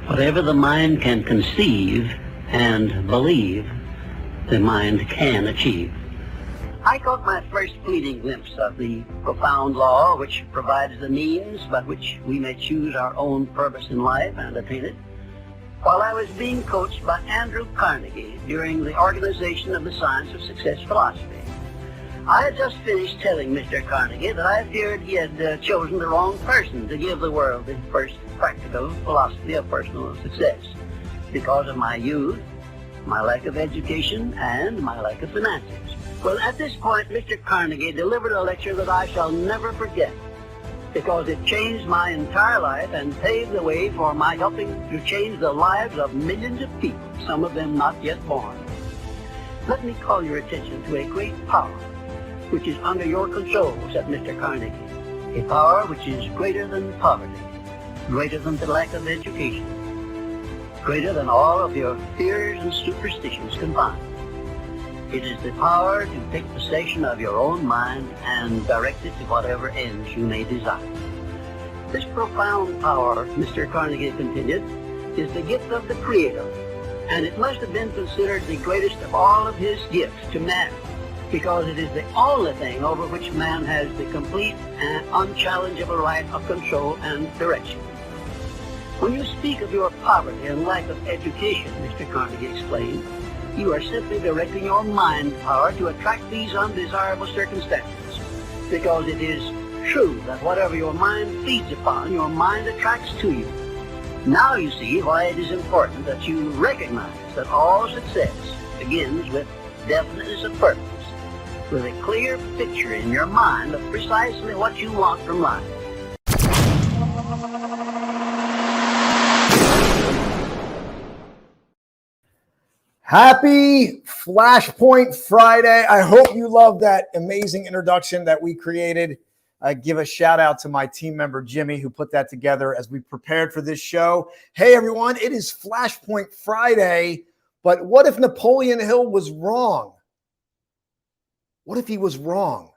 Whatever the mind can conceive and believe, the mind can achieve. I caught my first fleeting glimpse of the profound law which provides the means by which we may choose our own purpose in life and attain it, while I was being coached by Andrew Carnegie during the organization of the Science of Success philosophy. I had just finished telling Mr. Carnegie that I feared he had chosen the wrong person to give the world the first practical philosophy of personal success because of my youth, my lack of education, and my lack of finances. Well, at this point, Mr. Carnegie delivered a lecture that I shall never forget because it changed my entire life and paved the way for my helping to change the lives of millions of people, some of them not yet born. Let me call your attention to a great power which is under your control, said Mr. Carnegie. A power which is greater than poverty, greater than the lack of education, greater than all of your fears and superstitions combined. It is the power to take possession of your own mind and direct it to whatever ends you may desire. This profound power, Mr. Carnegie continued, is the gift of the Creator, and it must have been considered the greatest of all of his gifts to man, because it is the only thing over which man has the complete and unchallengeable right of control and direction. When you speak of your poverty and lack of education, Mr. Carnegie explained, you are simply directing your mind power to attract these undesirable circumstances, because it is true that whatever your mind feeds upon, your mind attracts to you. Now you see why it is important that you recognize that all success begins with definiteness of purpose, with a clear picture in your mind of precisely what you want from life. Happy Flashpoint Friday. I hope you love that amazing introduction that we created. I give a shout out to my team member, Jimmy, who put that together as we prepared for this show. Hey, everyone, it is Flashpoint Friday, but what if Napoleon Hill was wrong? What if he was wrong?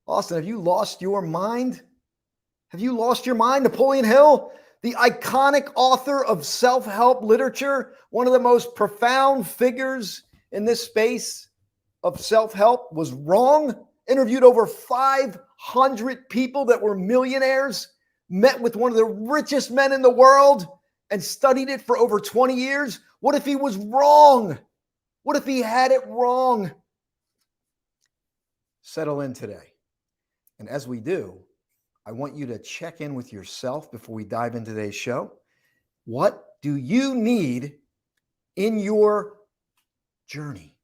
Austin, have you lost your mind? Have you lost your mind? Napoleon Hill, the iconic author of self-help literature, one of the most profound figures in this space of self-help, was wrong. Interviewed over 500 people that were millionaires, met with one of the richest men in the world, and studied it for over 20 years. What if he was wrong? What if he had it wrong? Settle in today. And as we do, I want you to check in with yourself before we dive into today's show. What do you need in your journey,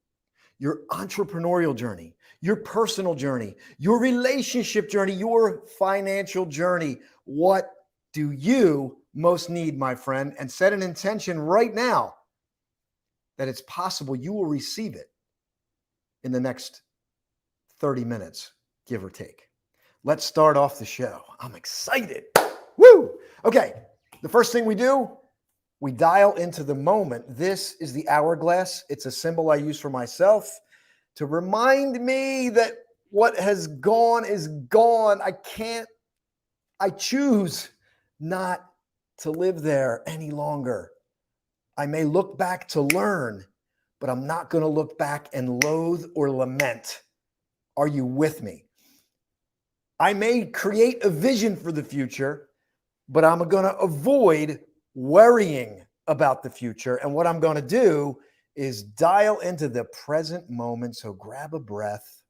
your entrepreneurial journey, your personal journey, your relationship journey, your financial journey? What do you most need, my friend? And set an intention right now that it's possible you will receive it in the next 30 minutes, give or take. Let's start off the show. I'm excited. Woo! Okay, the first thing we do, we dial into the moment. This is the hourglass. It's a symbol I use for myself to remind me that what has gone is gone. I choose not to live there any longer. I may look back to learn, but I'm not going to look back and loathe or lament. Are you with me? I may create a vision for the future, but I'm going to avoid worrying about the future. And what I'm going to do is dial into the present moment. So grab a breath.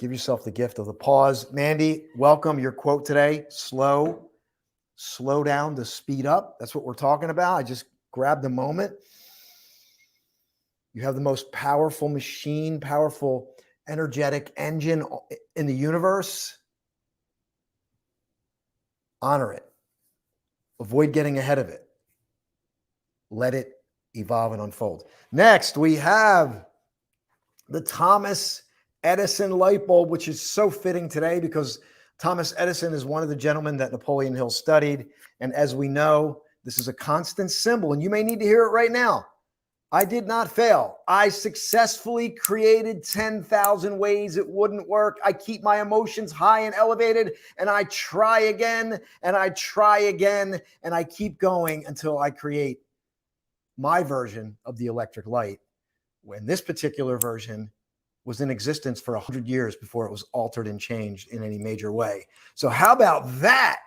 Give yourself the gift of the pause. Mandy, welcome. Your quote today, slow down to speed up. That's what we're talking about. I just grabbed the moment. You have the most powerful machine, powerful, energetic engine in the universe. Honor it. Avoid getting ahead of it. Let it evolve and unfold. Next, we have the Thomas Edison light bulb, which is so fitting today because Thomas Edison is one of the gentlemen that Napoleon Hill studied. And as we know, this is a constant symbol, and you may need to hear it right now. I did not fail. I successfully created 10,000 ways it wouldn't work. I keep my emotions high and elevated, and I try again, and I try again, and I keep going until I create my version of the electric light, when this particular version was in existence for 100 years before it was altered and changed in any major way. So how about that?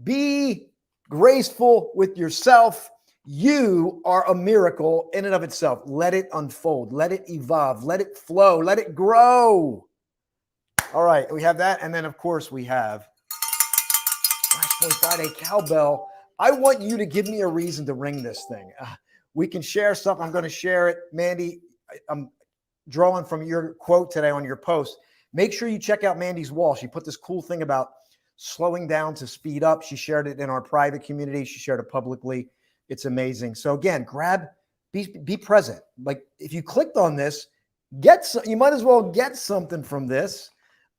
Be graceful with yourself. You are a miracle in and of itself. Let it unfold. Let it evolve. Let it flow. Let it grow. All right, we have that. And then, of course, we have Flashpoint Friday cowbell. I want you to give me a reason to ring this thing. We can share stuff. I'm going to share it. Mandy, I'm drawing from your quote today on your post. Make sure you check out Mandy's wall. She put this cool thing about slowing down to speed up. She shared it in our private community. She shared it publicly. It's amazing. So again, be present. Like if you clicked on this, you might as well get something from this.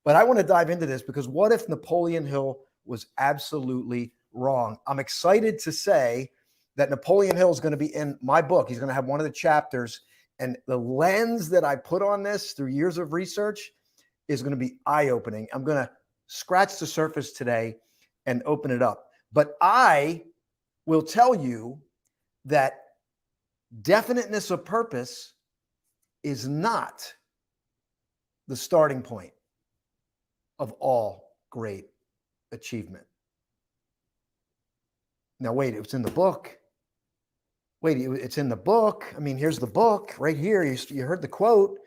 But I want to dive into this because what if Napoleon Hill was absolutely wrong? I'm excited to say that Napoleon Hill is going to be in my book. He's going to have one of the chapters. And the lens that I put on this through years of research is going to be eye-opening. I'm going to scratch the surface today and open it up. But I will tell you that definiteness of purpose is not the starting point of all great achievement. Now, wait, it's in the book. Wait, it's in the book. I mean, here's the book right here. You heard the quote.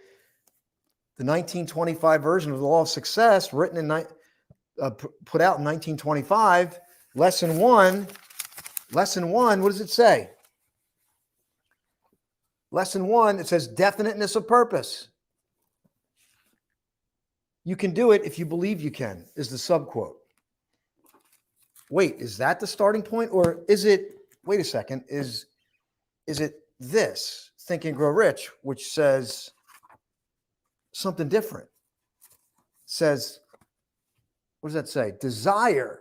The 1925 version of the Law of Success, written in put out in 1925. Lesson one. What does it say? Lesson 1, it says definiteness of purpose. You can do it if you believe you can, is the subquote. Wait, is that the starting point? Or is it, wait a second, is it this, Think and Grow Rich, which says something different? It says, what does that say? Desire,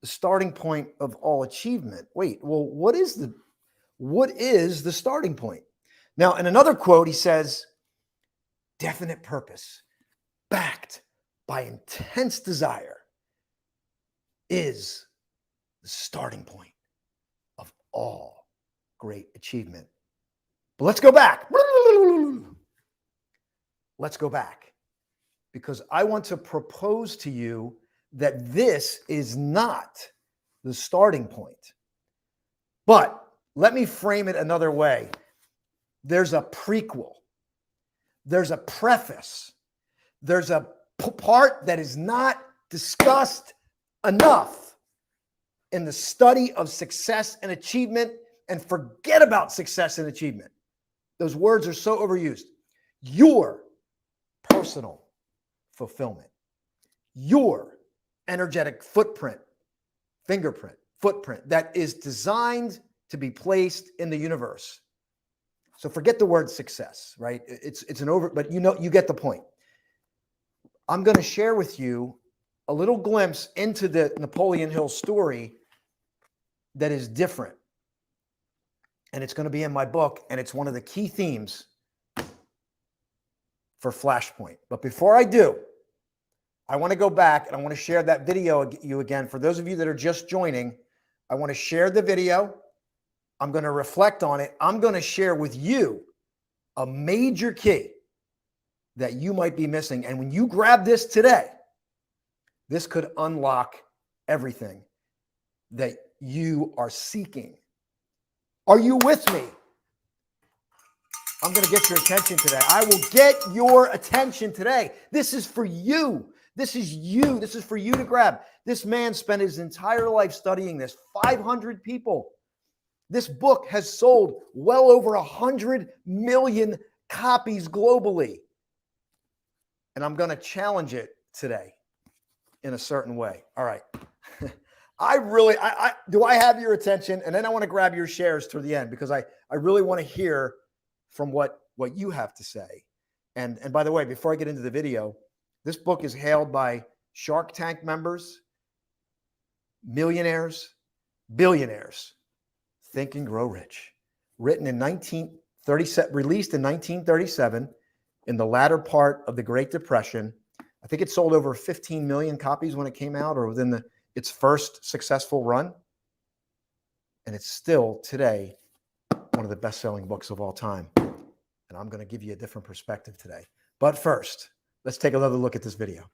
the starting point of all achievement. Wait, well, what is the starting point? Now, in another quote, he says, definite purpose backed by intense desire is the starting point of all great achievement. But let's go back. Let's go back, because I want to propose to you that this is not the starting point. But let me frame it another way. There's a prequel. There's a preface. There's a part that is not discussed enough in the study of success and achievement. And forget about success and achievement. Those words are so overused. Your personal fulfillment, your energetic footprint that is designed to be placed in the universe. So forget the word success, right? It's an over, but you get the point. I'm going to share with you a little glimpse into the Napoleon Hill story that is different. And it's going to be in my book, and it's one of the key themes for Flashpoint. But before I do, I want to go back and I want to share that video with you again. For those of you that are just joining, I want to share the video. I'm going to reflect on it. I'm going to share with you a major key that you might be missing. And when you grab this today, this could unlock everything that you are seeking. Are you with me? I'm going to get your attention today. I will get your attention today. This is for you. This is you. This is for you to grab. This man spent his entire life studying this. 500 people. This book has sold well over 100 million copies globally. And I'm going to challenge it today in a certain way. All right. Do I have your attention? And then I want to grab your shares toward the end, because I really want to hear from what you have to say. And by the way, before I get into the video, this book is hailed by Shark Tank members, millionaires, billionaires. Think and Grow Rich. written in 1937, released in 1937 in the latter part of the Great Depression. I think it sold over 15 million copies when it came out, or within its first successful run. And it's still today one of the best-selling books of all time. And I'm going to give you a different perspective today. But first, let's take another look at this video.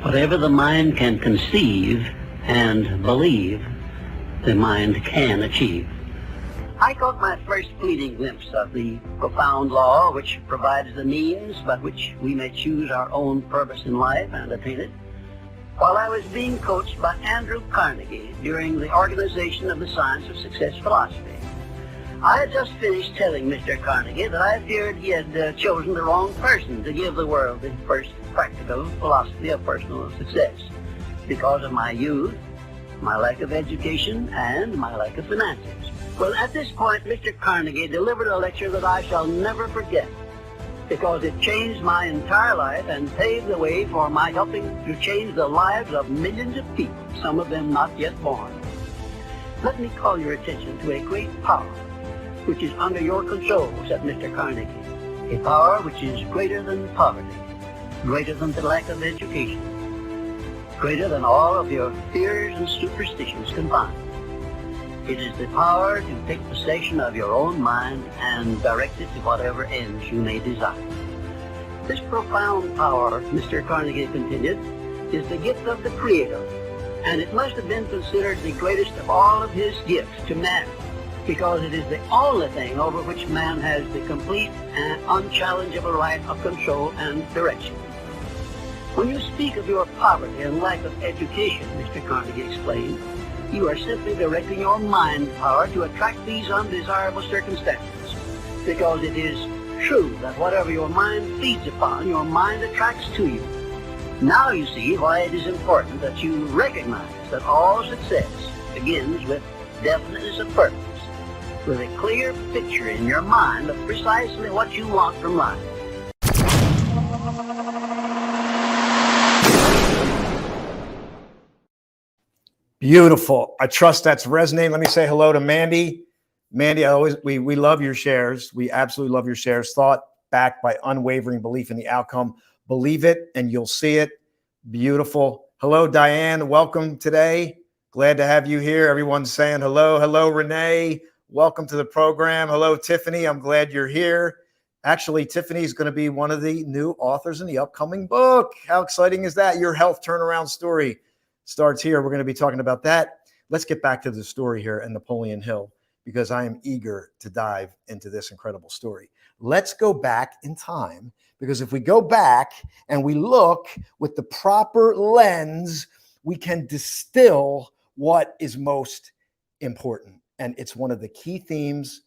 Whatever the mind can conceive and believe, the mind can achieve. I caught my first fleeting glimpse of the profound law which provides the means by which we may choose our own purpose in life and attain it, while I was being coached by Andrew Carnegie during the organization of the Science of Success philosophy. I had just finished telling Mr. Carnegie that I feared he had chosen the wrong person to give the world the first practical philosophy of personal success because of my youth, my lack of education, and my lack of finances. Well, at this point, Mr. Carnegie delivered a lecture that I shall never forget because it changed my entire life and paved the way for my helping to change the lives of millions of people, some of them not yet born. Let me call your attention to a great power which is under your control, said Mr. Carnegie. A power which is greater than poverty, greater than the lack of education, greater than all of your fears and superstitions combined. It is the power to take possession of your own mind and direct it to whatever ends you may desire. This profound power, Mr. Carnegie continued, is the gift of the Creator, and it must have been considered the greatest of all of his gifts to man, because it is the only thing over which man has the complete and unchallengeable right of control and direction. When you speak of your poverty and lack of education, Mr. Carnegie explained, you are simply directing your mind power to attract these undesirable circumstances, because it is true that whatever your mind feeds upon, your mind attracts to you. Now you see why it is important that you recognize that all success begins with definiteness of purpose, with a clear picture in your mind of precisely what you want from life. Beautiful. I trust that's resonating. Let me say hello to Mandy. Mandy, we love your shares. We absolutely love your shares. Thought backed by unwavering belief in the outcome. Believe it and you'll see it. Beautiful. Hello, Diane. Welcome today. Glad to have you here. Everyone's saying hello. Hello, Renee. Welcome to the program. Hello, Tiffany. I'm glad you're here. Actually, Tiffany is going to be one of the new authors in the upcoming book. How exciting is that? Your health turnaround story starts here. We're going to be talking about that. Let's get back to the story here in Napoleon Hill, because I am eager to dive into this incredible story. Let's go back in time, because if we go back and we look with the proper lens, we can distill what is most important. And it's one of the key themes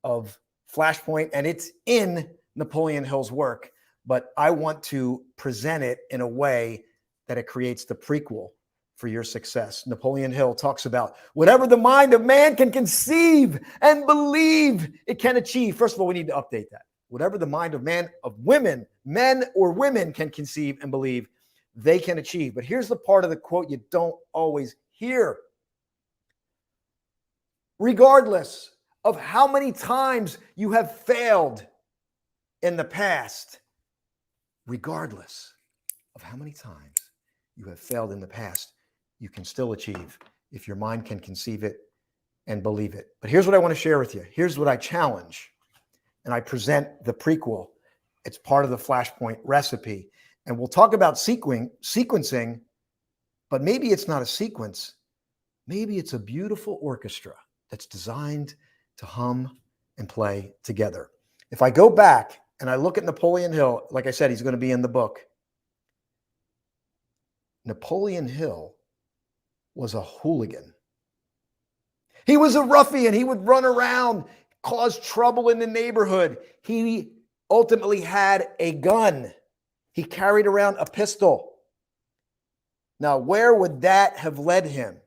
of Flashpoint, and it's in Napoleon Hill's work, but I want to present it in a way that it creates the prequel for your success. Napoleon Hill talks about whatever the mind of man can conceive and believe it can achieve. First of all, we need to update that. Whatever the mind of man, of women, men or women can conceive and believe, they can achieve. But here's the part of the quote you don't always hear. Regardless of how many times you have failed in the past, regardless of how many times you have failed in the past, you can still achieve if your mind can conceive it and believe it. But here's what I want to share with you. Here's what I challenge, and I present the prequel. It's part of the Flashpoint recipe. And we'll talk about sequencing, but maybe it's not a sequence. Maybe it's a beautiful orchestra that's designed to hum and play together. If I go back and I look at Napoleon Hill, like I said, he's going to be in the book. Napoleon Hill was a hooligan. He was a ruffian. He would run around, cause trouble in the neighborhood. He ultimately had a gun. He carried around a pistol. Now, where would that have led him?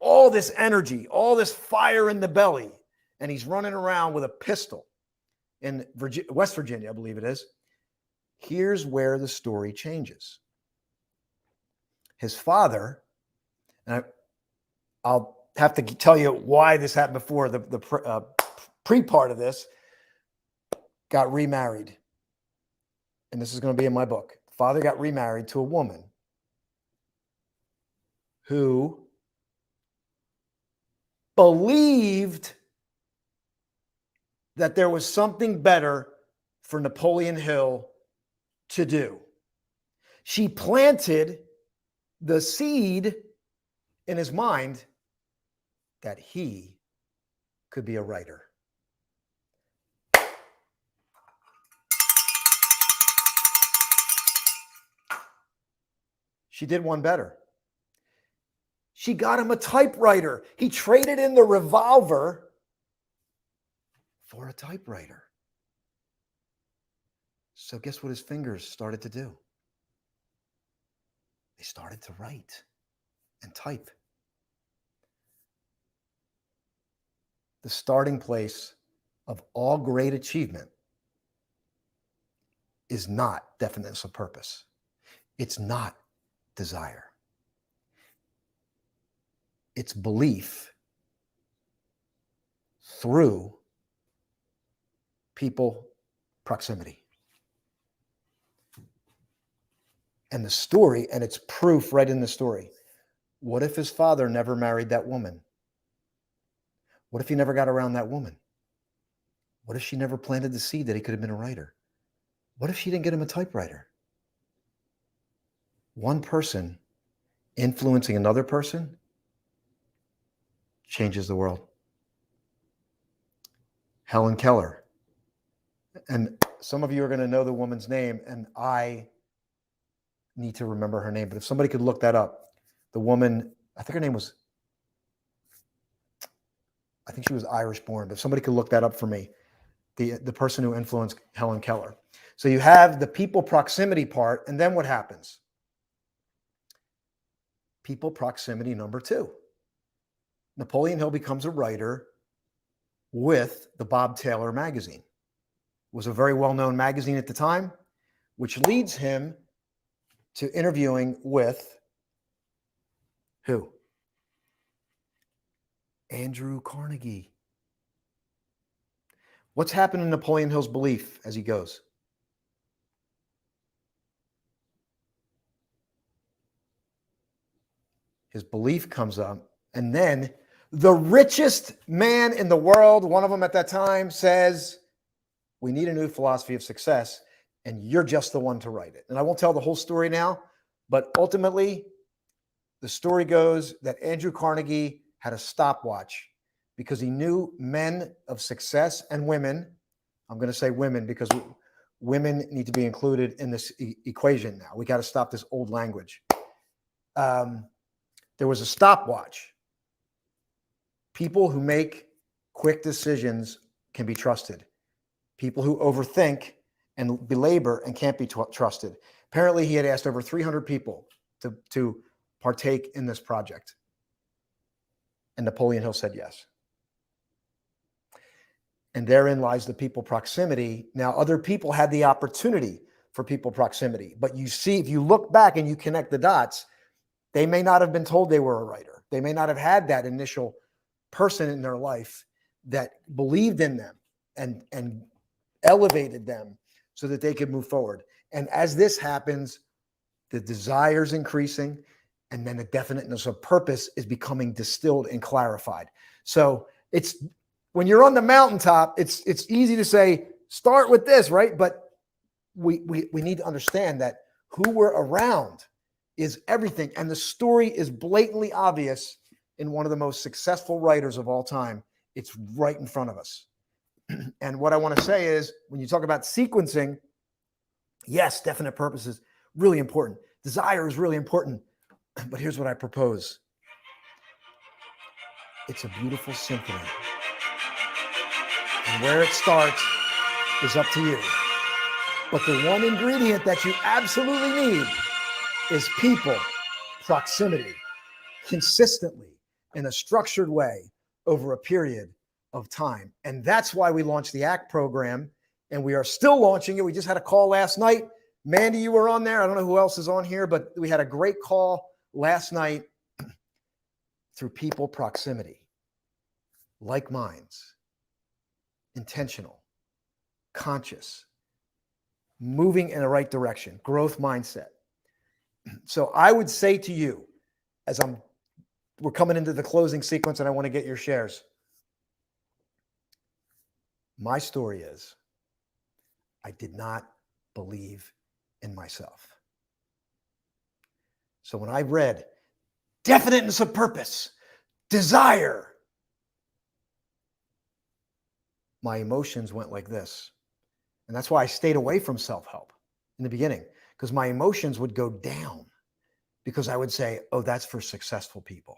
All this energy, all this fire in the belly, and he's running around with a pistol in West Virginia, I believe it is. Here's where the story changes. His father, and I'll have to tell you why this happened before. The pre-part of this got remarried. And this is going to be in my book. Father got remarried to a woman who believed that there was something better for Napoleon Hill to do. She planted the seed in his mind that he could be a writer. She did one better. She got him a typewriter. He traded in the revolver for a typewriter. So guess what his fingers started to do? They started to write and type. The starting place of all great achievement is not definiteness of purpose. It's not desire. It's belief through people proximity. And the story, and it's proof right in the story. What if his father never married that woman? What if he never got around that woman? What if she never planted the seed that he could have been a writer? What if she didn't get him a typewriter? One person influencing another person changes the world. Helen Keller. And some of you are going to know the woman's name, and I need to remember her name. But if somebody could look that up, the woman, I think her name was, I think she was Irish born, but if somebody could look that up for me, the person who influenced Helen Keller. So you have the people proximity part, and then what happens? People proximity number 2. Napoleon Hill becomes a writer with the Bob Taylor magazine. It was a very well-known magazine at the time, which leads him to interviewing with who? Andrew Carnegie. What's happened in Napoleon Hill's belief as he goes? His belief comes up, and then the richest man in the world, one of them at that time, says, we need a new philosophy of success, and you're just the one to write it. And I won't tell the whole story now, but ultimately, the story goes that Andrew Carnegie had a stopwatch because he knew men of success and women, I'm going to say women because women need to be included in this equation now. We got to stop this old language. There was a stopwatch. People who make quick decisions can be trusted. People who overthink and belabor and can't be trusted. Apparently, he had asked over 300 people to partake in this project. And Napoleon Hill said yes. And therein lies the people proximity. Now, other people had the opportunity for people proximity. But you see, if you look back and you connect the dots, they may not have been told they were a writer. They may not have had that initial person in their life that believed in them and elevated them so that they could move forward. And as this happens, the desire's increasing, and then the definiteness of purpose is becoming distilled and clarified. So it's when you're on the mountaintop, it's easy to say, start with this, right? But we need to understand that who we're around is everything. And the story is blatantly obvious in one of the most successful writers of all time. It's right in front of us. And what I want to say is, when you talk about sequencing, yes, definite purpose is really important. Desire is really important. But here's what I propose. It's a beautiful symphony. And where it starts is up to you. But the one ingredient that you absolutely need is people, proximity, consistently, in a structured way over a period of time. And that's why we launched the ACT program, and we are still launching it. We just had a call last night. Mandy, you were on there. I don't know who else is on here, but we had a great call last night. through people proximity, like minds, intentional, conscious, moving in the right direction, growth mindset. So I would say to you, as we're coming into the closing sequence and I want to get your shares. My story is I did not believe in myself. So when I read definiteness of purpose, desire, my emotions went like this. And that's why I stayed away from self-help in the beginning, because my emotions would go down because I would say, oh, that's for successful people.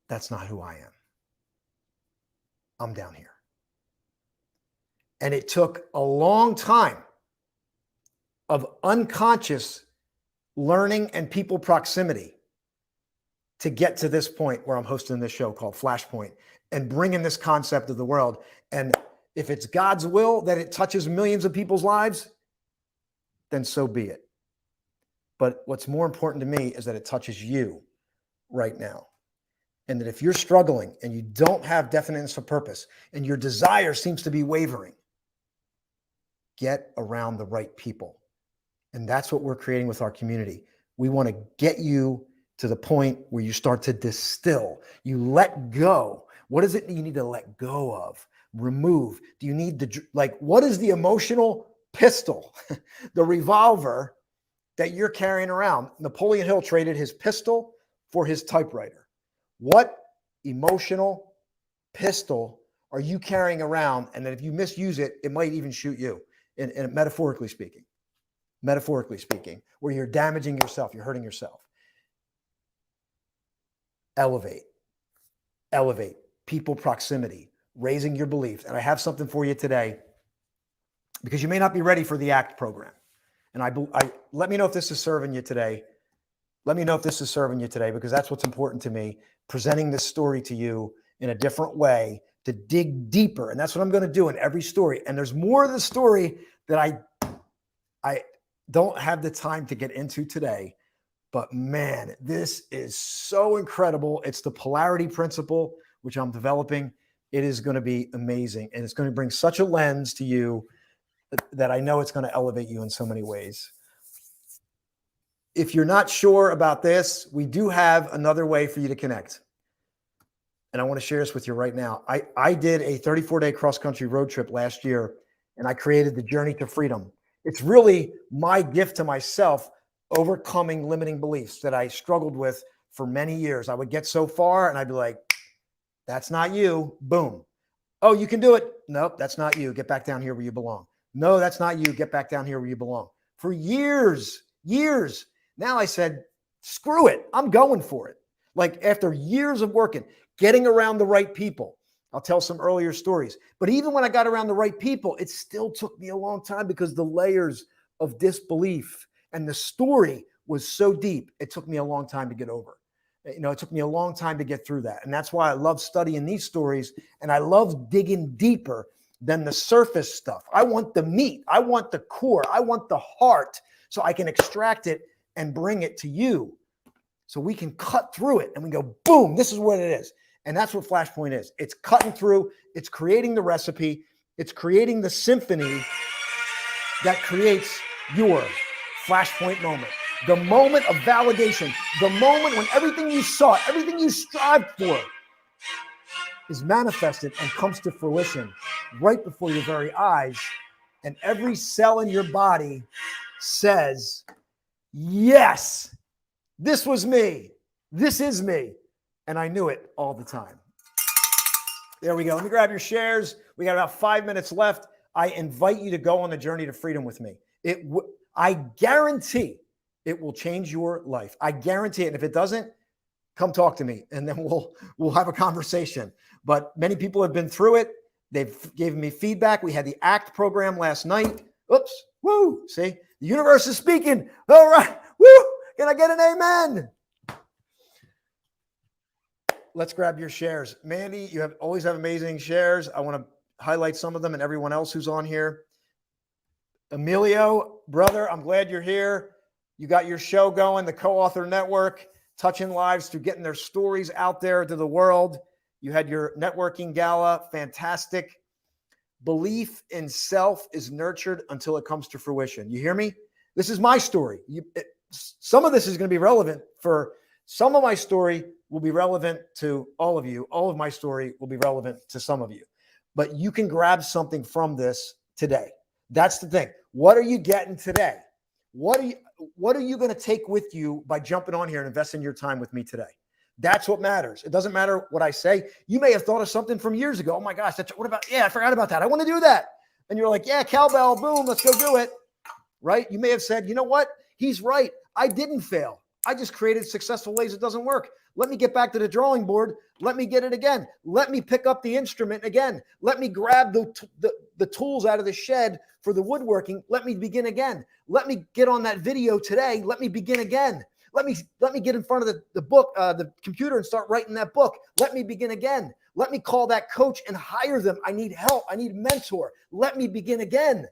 That's not who I am. I'm down here. And it took a long time of unconscious learning and people proximity to get to this point where I'm hosting this show called Flashpoint and bringing this concept of the world. And if it's God's will that it touches millions of people's lives, then so be it. But what's more important to me is that it touches you right now. And that if you're struggling and you don't have definiteness of purpose and your desire seems to be wavering, get around the right people. And that's what we're creating with our community. We want to get you to the point where you start to distill. You let go. What is it that you need to let go of? Remove. Do you need what is the emotional pistol, the revolver that you're carrying around? Napoleon Hill traded his pistol for his typewriter. What emotional pistol are you carrying around? And that if you misuse it, it might even shoot you, in metaphorically speaking, where you're damaging yourself, you're hurting yourself. Elevate people proximity, raising your beliefs. And I have something for you today, because you may not be ready for the ACT program. And I let me know if this is serving you today. Let me know if this is serving you today, because that's what's important to me, presenting this story to you in a different way to dig deeper. And that's what I'm going to do in every story. And there's more of the story that I don't have the time to get into today. But man, this is so incredible. It's the polarity principle, which I'm developing. It is going to be amazing. And it's going to bring such a lens to you that I know it's going to elevate you in so many ways. If you're not sure about this, we do have another way for you to connect. And I want to share this with you right now. I did a 34-day cross-country road trip last year, and I created the Journey to Freedom. It's really my gift to myself, overcoming limiting beliefs that I struggled with for many years. I would get so far and I'd be like, that's not you. Boom. Oh, you can do it. Nope, that's not you. Get back down here where you belong. No, that's not you. Get back down here where you belong. For years. Now I said, screw it. I'm going for it. Like after years of working, getting around the right people. I'll tell some earlier stories. But even when I got around the right people, it still took me a long time because the layers of disbelief and the story was so deep. It took me a long time to get over. It took me a long time to get through that. And that's why I love studying these stories. And I love digging deeper than the surface stuff. I want the meat. I want the core. I want the heart, so I can extract it and bring it to you. So we can cut through it and we go, boom, this is what it is. And that's what Flashpoint is. It's cutting through. It's creating the recipe. It's creating the symphony that creates your Flashpoint moment. The moment of validation. The moment when everything you sought, everything you strived for is manifested and comes to fruition right before your very eyes. And every cell in your body says, yes, this was me. This is me. And I knew it all the time. There we go. Let me grab your shares. We got about 5 minutes left. I invite you to go on the journey to freedom with me. I guarantee it will change your life. I guarantee it. And if it doesn't, come talk to me and then we'll have a conversation. But many people have been through it. They've given me feedback. We had the ACT program last night. Oops. Woo. See, the universe is speaking. All right. Woo. Can I get an amen? Let's grab your shares. Mandy, you always have amazing shares. I want to highlight some of them and everyone else who's on here. Emilio, brother, I'm glad you're here. You got your show going, the Co-Author Network. touching lives through getting their stories out there to the world. You had your networking gala. Fantastic. Belief in self is nurtured until it comes to fruition. You hear me? This is my story. Some of this is going to be relevant for some of my story will be relevant to all of you. All of my story will be relevant to some of you. But you can grab something from this today. That's the thing. What are you getting today? What are you going to take with you by jumping on here and investing your time with me today? That's what matters. It doesn't matter what I say. You may have thought of something from years ago. Oh my gosh, what about, I forgot about that. I want to do that. And you're like, yeah, cowbell, boom, let's go do it. Right? You may have said, you know what? He's right. I didn't fail. I just created successful ways it doesn't work. Let me get back to the drawing board. Let me get it again. Let me pick up the instrument again. Let me grab the tools out of the shed for the woodworking. Let me begin again. Let me get on that video today. Let me begin again. Let me get in front of the computer and start writing that book. Let me begin again. Let me call that coach and hire them. I need help. I need a mentor. Let me begin again.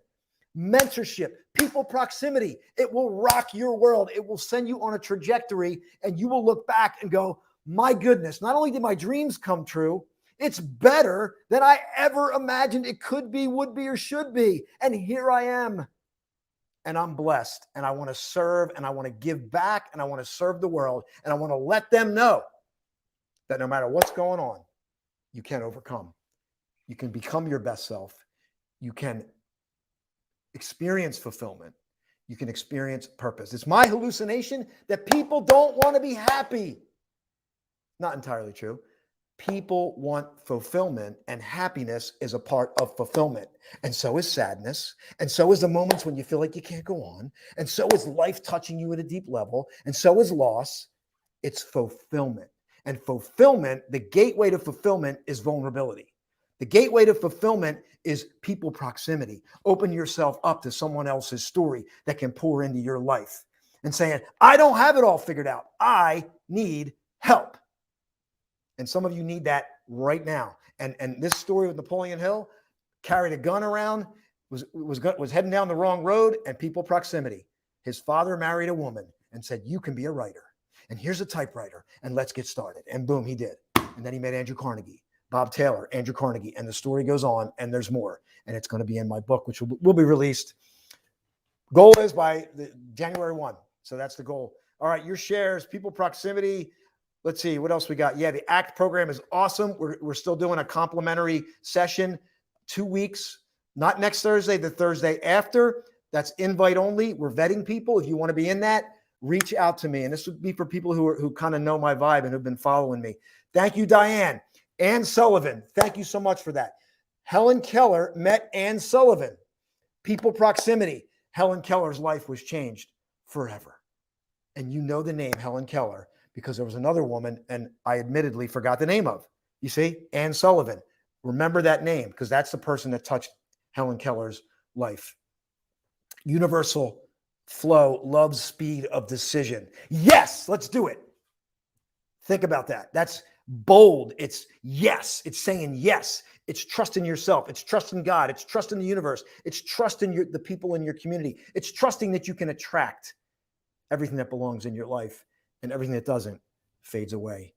Mentorship, people proximity. It will rock your world. It will send you on a trajectory and you will look back and go, my goodness, not only did my dreams come true, it's better than I ever imagined it could be, would be, or should be. And here I am. And I'm blessed. And I want to serve and I want to give back and I want to serve the world. And I want to let them know that no matter what's going on, you can overcome. You can become your best self. You can experience fulfillment. You can experience purpose. It's my hallucination that people don't want to be happy. Not entirely true. People want fulfillment, and happiness is a part of fulfillment. And so is sadness. And so is the moments when you feel like you can't go on. And so is life touching you at a deep level. And so is loss. It's fulfillment. And fulfillment, the gateway to fulfillment is vulnerability. The gateway to fulfillment is people proximity. Open yourself up to someone else's story that can pour into your life and saying, I don't have it all figured out. I need help. And some of you need that right now. And this story with Napoleon Hill, carried a gun around, was heading down the wrong road, and people proximity. His father married a woman and said, you can be a writer. And here's a typewriter, and let's get started. And boom, he did. And then he met Andrew Carnegie. Bob Taylor, Andrew Carnegie, and the story goes on, and there's more. And it's going to be in my book, which will be released. Goal is by January 1. So that's the goal. All right, your shares, people proximity. Let's see, what else we got? Yeah, the ACT program is awesome. We're still doing a complimentary session, 2 weeks, not next Thursday, the Thursday after. That's invite only. We're vetting people. If you want to be in that, reach out to me. And this would be for people who kind of know my vibe and who've been following me. Thank you, Diane. Ann Sullivan, thank you so much for that. Helen Keller met Ann Sullivan. People proximity. Helen Keller's life was changed forever. And you know the name Helen Keller because there was another woman, and I admittedly forgot the name of. You see, Ann Sullivan. Remember that name because that's the person that touched Helen Keller's life. Universal flow, love, speed of decision. Yes, let's do it. Think about that. That's bold. It's yes. It's saying yes. It's trusting yourself. It's trusting God. It's trusting the universe. It's trusting the people in your community. It's trusting that you can attract everything that belongs in your life, and everything that doesn't fades away.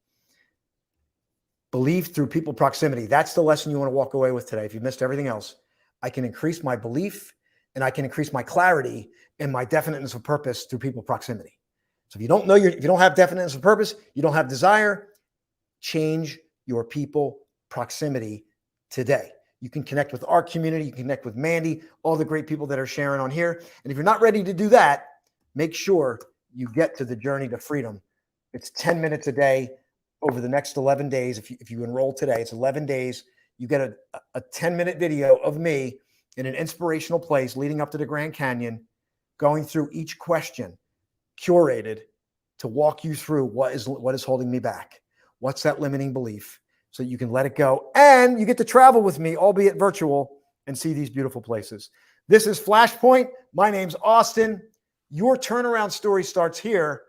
Belief through people proximity. That's the lesson you want to walk away with today. If you missed everything else, I can increase my belief and I can increase my clarity and my definiteness of purpose through people proximity. So if you don't know if you don't have definiteness of purpose, you don't have desire, change your people proximity today. You can connect with our community. You can connect with Mandy, all the great people that are sharing on here. And if you're not ready to do that, make sure you get to the journey to freedom. It's 10 minutes a day over the next 11 days. If you enroll today, it's 11 days. You get a 10-minute video of me in an inspirational place leading up to the Grand Canyon, going through each question, curated to walk you through what is holding me back. What's that limiting belief so you can let it go. And you get to travel with me, albeit virtual, and see these beautiful places. This is Flashpoint. My name's Austin. Your turnaround story starts here.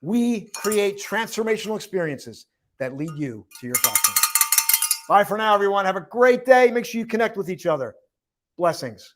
We create transformational experiences that lead you to your Flashpoint. Bye for now, everyone. Have a great day. Make sure you connect with each other. Blessings.